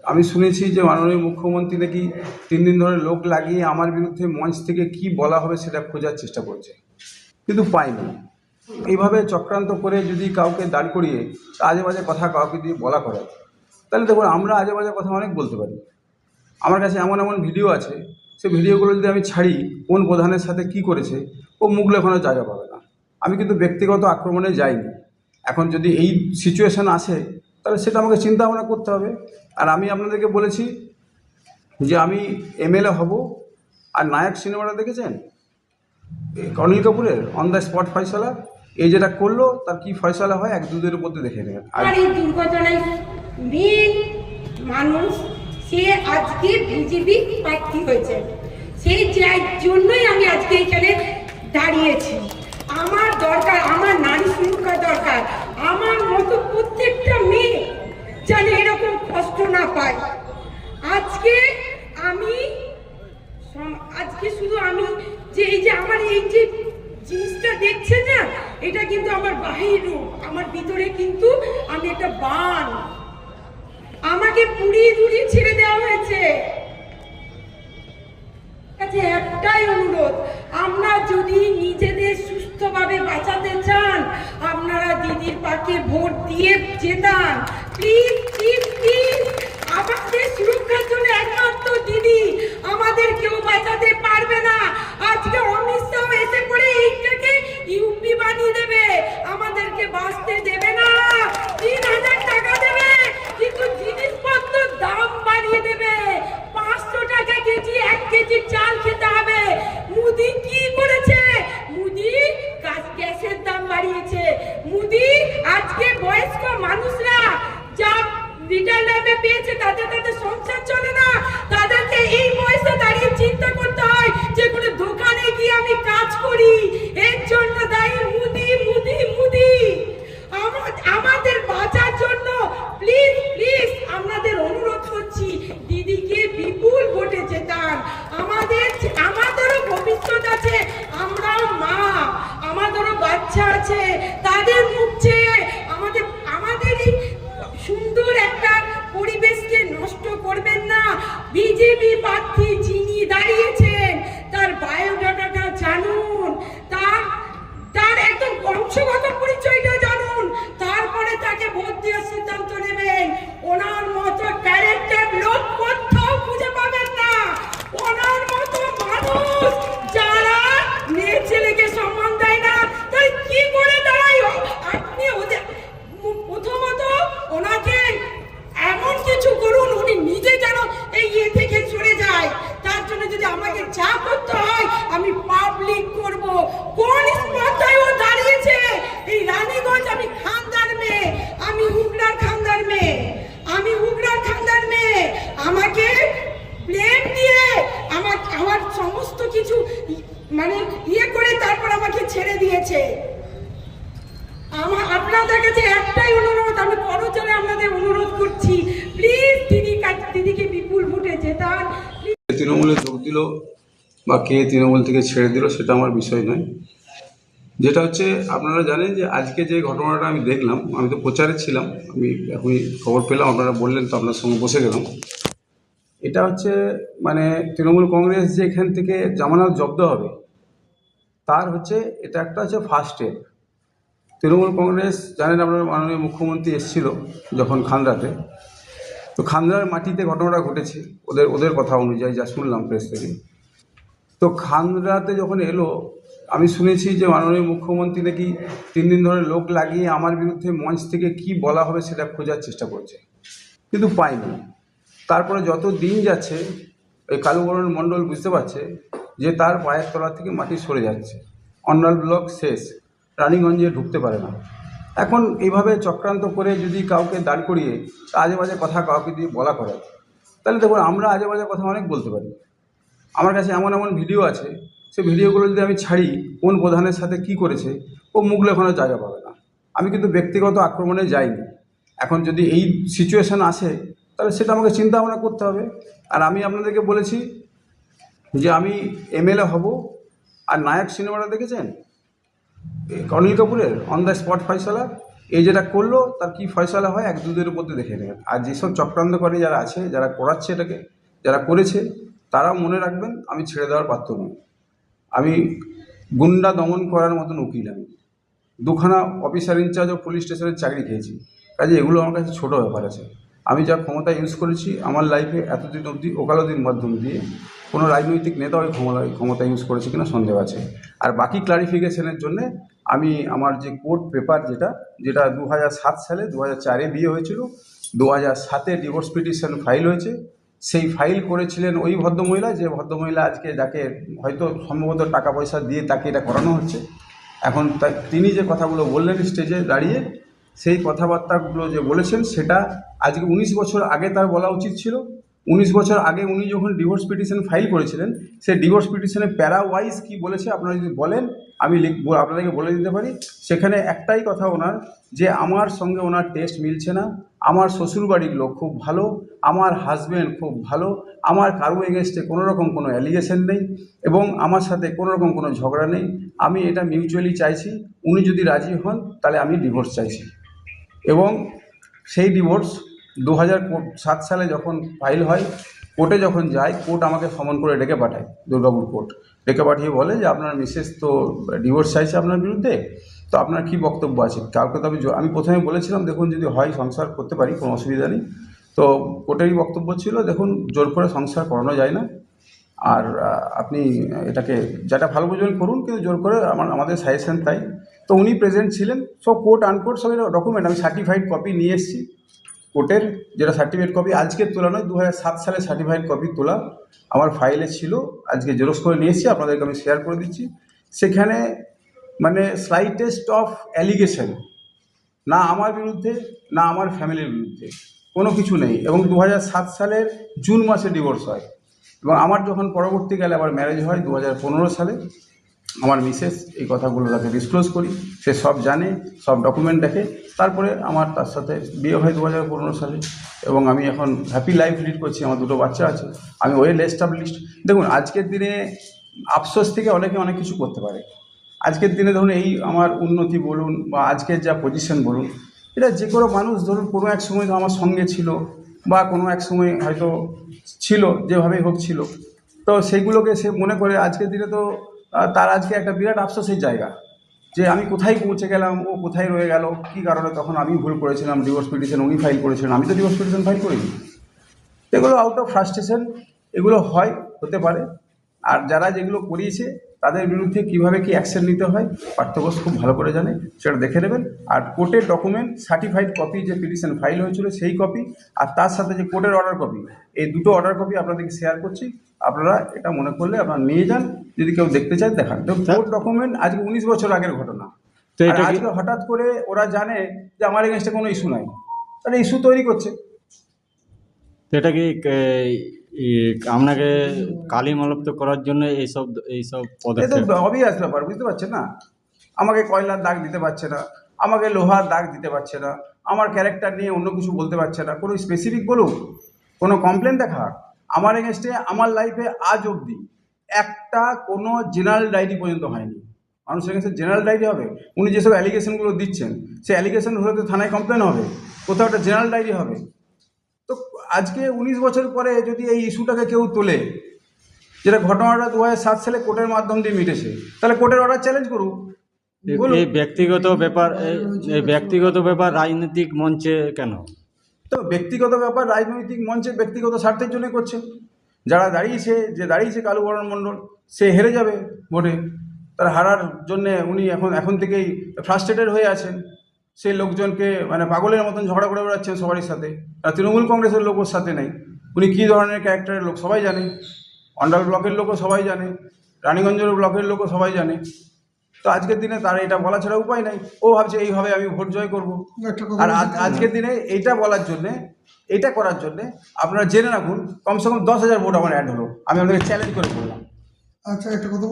আমি শুনেছি যে মাননীয় মুখ্যমন্ত্রী নাকি 3 দিন ধরে লোক লাগিয়ে আমার বিরুদ্ধে মঞ্চ থেকে কি বলা হবে সেটা খোঁজার চেষ্টা করছে, কিন্তু পাইনি। এইভাবে চক্রান্ত করে যদি কাউকে দাঁড় করিয়ে আজে বাজে কথা কাউকে দিয়ে বলা করে, তাহলে দেখুন আমরা আজে বাজে কথা অনেক বলতে পারি। আমার কাছে এমন এমন ভিডিও আছে, সেই ভিডিওগুলো যদি আমি ছাড়ি কোন প্রধানের সাথে কি করেছে, ও মুখ লেখানোর জায়গা পাবে না। আমি কিন্তু ব্যক্তিগত আক্রমণে যাইনি। এখন যদি এই সিচুয়েশান আসে তাহলে সেটা আমাকে চিন্তা ভাবনা করতে হবে। আর আমি আপনাদেরকে বলেছি যে আমি এমএলএ হব। আর নায়ক সিনেমাটা দেখেছেন অনিল কাপুরের অন দ্য স্পট ফয়সালা, এই যেটা করলো তার কি ফয়সালা হয় 1-2 দিনের মধ্যে দেখে নেবেন। আর এই দুর্ঘটনায় মেন মানুষ সে আজকে বিজেপি প্রার্থী হয়েছে, সেই জন্যই আমি আজকে এখানে দাঁড়িয়েছি। আমার দরকার, আমার নারী সুরক্ষা দরকার। আমার মতো প্রত্যেকটা মেয়ে যেন এরকম কষ্ট না পায়। আজকে শুধু আমি যে এই যে আমার এই যে জিনিসটা দেখছেন না, এটা কিন্তু আমার বাহির রূপ, আমার ভিতরে কিন্তু আমি একটা বান। আমাকে পুড়িয়ে ধুড়িয়ে ছেড়ে দেওয়া হয়েছে। একটাই অনুরোধ, আমরা যদি নিজেদের সুস্থভাবে বাঁচাতে চান, আপনারা দিদির পাকে ভোট দিয়ে জেতান। প্লিজ প্লিজ প্লিজ, আমাদের সুরক্ষার জন্য একমাত্র দিদি, আমাদের কেউ বাঁচাতে পারবে না। আজকে অমিত শাহ এসে পড়ে এইটাকে ইউপি বানিয়ে দেবে, আমাদেরকে বাঁচতে দেবে না। 3000 টাকা দেবে, কিন্তু জিনিসপত্রের দাম বাড়িয়ে দেবে। 500 টাকা কেজি 1 কেজি চাল খেতে হবে। মোদি কি করেছে? মোদি গ্যাসের দাম বাড়িয়েছে। মোদি আজকে বয়স্ক মানুষরা যা রিটার্ন টাইমে পেয়েছে তাদের সংসার চলে না, তাদেরকে এই বয়সে দাঁড়িয়ে চিন্তা করতে হয় যে কোনো দোকানে গিয়ে আমি কাজ করি। এর জন্য দায়ী মোদি মোদি মোদি। আমাদের বাঁচার জন্য প্লিজ প্লিজ আপনাদের অনুরোধ করছি, দিদিকে বিপুল ভোটে জেতান। আমাদেরও ভবিষ্যৎ আছে, আমরাও মা, আমাদেরও বাচ্চা আছে, তাদের মুখ চেয়ে আমাদের এই সুন্দর একটা পরিবেশকে নষ্ট করবেন না। বিজেপি প্রার্থী যিনি দাঁড়িয়েছেন তার বায়োডাটাটা জানুন, তার একদম বংশগত পরিচয়টা জানুন, তারপরে তাকে ভোট দেওয়ার সিদ্ধান্ত নেবেন। ওনার মতো ক্যারেক্টার লোক কোথাও খুঁজে পাবেন না। ওনার মতো মানুষ যারা মেয়ে ছেলেকে সম্মান দেয় না, তাই কি করে দাঁড়ায়? আপনি ওদের প্রথমত ওনাকে এমন কিছু করুন উনি নিজে যেন এই ইয়ে থেকে সরে যায়। তার জন্য যদি আমাকে যা করতে হয় আমি পাবলিক করব। কোন স্পর্ধায় ও দাঁড়িয়েছে? এই রানীগঞ্জ, আমি খানদার মেয়ে, আমি উগরার খানদার মেয়ে, আমাকে ব্লেম দিয়ে আমার সমস্ত কিছু মানে ইয়ে করে তারপর আমাকে ছেড়ে দিয়েছে। আপনাদের কাছে একটাই অনুরোধ, আমি করজোরে আপনাদের অনুরোধ করছি, প্লিজ দিদিকে বিপুল ভোটে জেতান। তৃণমূলে যোগ দিল বা কে তৃণমূল থেকে ছেড়ে দিল সেটা আমার বিষয় নয়। যেটা হচ্ছে আপনারা জানেন যে আজকে যে ঘটনাটা আমি দেখলাম, আমি তো প্রচারে ছিলাম, আমি এখনই খবর পেলাম, আপনারা বললেন তো আপনার সঙ্গে বসে গেলাম। এটা হচ্ছে মানে তৃণমূল কংগ্রেস যে এখান থেকে জামানত জব্দ হবে তার হচ্ছে এটা একটা হচ্ছে ফার্স্ট স্টেপ। তৃণমূল কংগ্রেস জানেন আপনার মাননীয় মুখ্যমন্ত্রী এসেছিল যখন খানরাতে, তো খানরার মাটিতে ঘটনাটা ঘটেছে ওদের কথা অনুযায়ী যা শুনলাম প্রেস থেকে। তো খানরাতে যখন এলো, আমি শুনেছি যে মাননীয় মুখ্যমন্ত্রী নাকি 3 দিন ধরে লোক লাগিয়ে আমার বিরুদ্ধে মঞ্চ থেকে কি বলা হবে সেটা খোঁজার চেষ্টা করছে, কিন্তু পাইনি। তারপরে যত দিন যাচ্ছে ওই কালুবরণ মণ্ডল বুঝতে পারছে যে তার পায়ের তলা থেকে মাটি সরে যাচ্ছে, অন্যাল ব্লক শেষ, রানীগঞ্জে ঢুকতে পারে না। এখন এইভাবে চক্রান্ত করে যদি কাউকে দাঁড় করিয়ে আজে বাজে কথা কাউকে দিয়ে বলা করে, তাহলে দেখুন আমরা আজে বাজে কথা অনেক বলতে পারি। আমার কাছে এমন এমন ভিডিও আছে, সেই ভিডিওগুলো যদি আমি ছাড়ি কোন প্রধানের সাথে কি করেছে, ও মুখ লেখানোর জায়গা পাবে না। আমি কিন্তু ব্যক্তিগত আক্রমণে যাইনি। এখন যদি এই সিচুয়েশান আসে তাহলে সেটা আমাকে চিন্তা ভাবনা করতে হবে। আর আমি আপনাদেরকে বলেছি যে আমি এমএলএ হব। আর নায়ক সিনেমাটা দেখেছেন অনিল কাপুরের অন দ্য স্পট ফয়সালা, এই যেটা করলো তার কি ফয়সালা হয় 1-2 দিনের মধ্যে দেখে নেবেন। আর যেসব চক্রান্তকারী যারা আছে, যারা করাচ্ছে এটাকে, যারা করেছে, তারাও মনে রাখবেন আমি ছেড়ে দেওয়ার পাত্র নই। আমি গুন্ডা দমন করার মতন উকিল। আমি 2খানা অফিসার ইনচার্জ ও পুলিশ স্টেশনের চাকরি খেয়েছি, কাজে এগুলো আমার কাছে ছোটো ব্যাপার আছে। আমি যা ক্ষমতা ইউজ করেছি আমার লাইফে এতদিন অবধি ওকালতির মাধ্যম দিয়ে, কোনো রাজনৈতিক নেতা ওই ক্ষমতা ইউজ করেছে কিনা সন্দেহ আছে। আর বাকি ক্লারিফিকেশনের জন্যে আমি আমার যে কোর্ট পেপার যেটা 2007 সালে 2004-এ বিয়ে হয়েছিল, 2007-এ ডিভোর্স পিটিশন ফাইল হয়েছে। সেই ফাইল করেছিলেন ওই ভদ্রমহিলা, যে ভদ্রমহিলা আজকে যাকে হয়তো সম্ভবত টাকা পয়সা দিয়ে তাকে এটা করানো হচ্ছে। এখন তিনি যে কথাগুলো বললেন স্টেজে দাঁড়িয়ে, সেই কথাবার্তাগুলো যে বলেছেন সেটা আজকে 19 বছর আগে তার বলা উচিত ছিল। 19 বছর আগে উনি যখন ডিভোর্স পিটিশন ফাইল করেছিলেন, সেই ডিভোর্স পিটিশনে প্যারা ওয়াইজ কী বলেছে আপনারা যদি বলেন, আমি আপনাদেরকে বলে দিতে পারি। সেখানে একটাই কথা ওনার, যে আমার সঙ্গে ওনার টেস্ট মিলছে না, আমার শ্বশুরবাড়ির লোক খুব ভালো, আমার হাজব্যান্ড খুব ভালো, আমার কারো এগেনস্টে কোনোরকম কোনো অ্যালিগেশন নেই এবং আমার সাথে কোনোরকম কোনো ঝগড়া নেই। আমি এটা মিউচুয়ালি চাইছি, উনি যদি রাজি হন তাহলে আমি ডিভোর্স চাইছি। এবং সেই ডিভোর্স 2007 সালে যখন ফাইল হয়, কোর্টে যখন যায়, কোর্ট আমাকে সমন করে ডেকে পাঠায়, দুর্গাপুর কোর্ট ডেকে পাঠিয়ে বলে যে আপনার মিসেস তো ডিভোর্স চাইছে আপনার বিরুদ্ধে, তো আপনার কী বক্তব্য আছে। কাউকে তো আমি প্রথমে বলেছিলাম দেখুন যদি হয় সংসার করতে পারি, কোনো অসুবিধা নেই। তো কোর্টেরই বক্তব্য ছিল দেখুন জোর করে সংসার করানো যায় না, আর আপনি এটাকে যেটা ভালো বুঝবেন করুন, কিন্তু জোর করে আমাদের সাজেশন তাই। তো উনি প্রেজেন্ট ছিলেন, সব কোর্ট আনকোর্ট সব ডকুমেন্ট আমি সার্টিফাইড কপি নিয়ে এসেছি কোর্টের, যেটা সার্টিফাইড কপি আজকের তোলা নয়, 2007 সালে সার্টিফাইড কপি তোলা আমার ফাইলে ছিল, আজকে জেরক্স করে নিয়ে এসেছি, আপনাদেরকে আমি শেয়ার করে দিচ্ছি। সেখানে মানে স্লাইটেস্ট অফ অ্যালিগেশন না আমার বিরুদ্ধে না আমার ফ্যামিলির বিরুদ্ধে, কোনো কিছু নেই। এবং 2007 সালের জুন মাসে ডিভোর্স হয় এবং আমার যখন পরবর্তীকালে আবার ম্যারেজ হয় 2015 সালে, আমার মিসেস এই কথাগুলো তাকে ডিসক্লোজ করি, সে সব জানে, সব ডকুমেন্ট দেখে, তারপরে আমার তার সাথে বিয়ে হয় 2015 সালে এবং আমি এখন হ্যাপি লাইফ লিড করছি, আমার 2টো বাচ্চা আছে, আমি ওয়েল এস্টাবলিশড। দেখুন আজকের দিনে আফসোস থেকে অনেকে অনেক কিছু করতে পারে। আজকের দিনে ধরুন এই আমার উন্নতি বলুন বা আজকের যা পজিশন বলুন, এটা যে কোনো মানুষ ধরুন কোনো এক সময় তো আমার সঙ্গে ছিল বা কোনো এক সময় হয়তো ছিল, যেভাবেই হোক ছিল, তো সেইগুলোকে সে মনে করে আজকের দিনে তো তার আজকে একটা বিরাট আফসোসের জায়গা যে আমি কোথায় পৌঁছে গেলাম, ও কোথায় রয়ে গেল, কী কারণে তখন আমি ভুল করেছিলাম, ডিভোর্স পিটিশন উনি ফাইল করেছিলেন, আমি তো ডিভোর্স পিটিশন ফাইল করিনি। এগুলো আউট অফ ফ্রাস্ট্রেশন, এগুলো হতে পারে। আর যারা যেগুলো করিয়েছে তাদের বিরুদ্ধে কীভাবে কী অ্যাকশন নিতে হয় পাঠ্যঘোষ খুব ভালো করে জানে, সেটা দেখে নেবেন। আর কোর্টের ডকুমেন্ট সার্টিফাইড কপি যে পিটিশন ফাইল হয়েছিল সেই কপি, আর তার সাথে যে কোর্টের অর্ডার কপি, এই 2টো অর্ডার কপি আপনাদেরকে শেয়ার করছি। আপনারা এটা মনে করলে আপনারা নিয়ে যান, যদি কেউ দেখতে চায় দেখান। তো কোর্ট ডকুমেন্ট আজকে 19 বছর আগের ঘটনা, আর আজকে হঠাৎ করে ওরা জানে যে আমার এগেনস্টে কোনো ইস্যু নাই, তাহলে ইস্যু তৈরি করছে। এটা কি আপনাকে কালিমালিপ্ত করার জন্য এইসব এটা পদক্ষেপ? তো অবভিয়াস ব্যাপার, বুঝতে পারছেন না? আমাকে কয়লার দাগ দিতে পারছে না, আমাকে লোহার দাগ দিতে পারছে না, আমার ক্যারেক্টার নিয়ে অন্য কিছু বলতে পারছে না, কোনো স্পেসিফিক বলুক, কোনো কমপ্লেন দেখা আমার এগেনস্টে আমার লাইফে আজ অবধি একটা কোনো জেনারেল ডায়েরি পর্যন্ত হয়নি। মানুষের এগেনস্টে জেনারেল ডায়েরি হবে? উনি যেসব অ্যালিগেশনগুলো দিচ্ছেন সেই অ্যালিগেশন হলে তো থানায় কমপ্লেন হবে, কোথাও একটা জেনারেল ডায়েরি হবে। তো আজকে 19 বছর পরে যদি এই ইস্যুটাকে কেউ তোলে, যেটা ঘটনাটা 2007 সালে কোর্টের মাধ্যম দিয়ে মিটেছে, তাহলে কোর্টের অর্ডার চ্যালেঞ্জ করুক। এই ব্যক্তিগত ব্যাপার রাজনৈতিক মঞ্চে কেন? তো ব্যক্তিগত ব্যাপার রাজনৈতিক মঞ্চে ব্যক্তিগত স্বার্থের জন্য করছে। যারা দাঁড়িয়েছে কালুবরণ মণ্ডল, সে হেরে যাবে ভোটে, তার হারার জন্যে উনি এখন থেকেই ফ্রাস্ট্রেটেড হয়ে আছেন। সেই লোকজনকে মানে পাগলের মতন ঝগড়া করে বেড়াচ্ছেন সবারই সাথে। তৃণমূল কংগ্রেসের লোকের সাথে নেই, উনি কী ধরনের ক্যারেক্টারের লোক সবাই জানে, অন্ডাল ব্লকের লোকও সবাই জানে, রানীগঞ্জের ব্লকের লোকও সবাই জানে। তো আজকের দিনে তার এটা বলা ছাড়া উপায় নাই, ও ভাবছে এইভাবে আমি ভোট জয় করব। আর আজকের দিনে এইটা বলার জন্যে, এটা করার জন্যে আপনারা জেনে রাখুন কমসে কম 10,000 ভোট আমার অ্যাড হলো, আমি আপনাকে চ্যালেঞ্জ করে বললাম। আচ্ছা, একটা কথা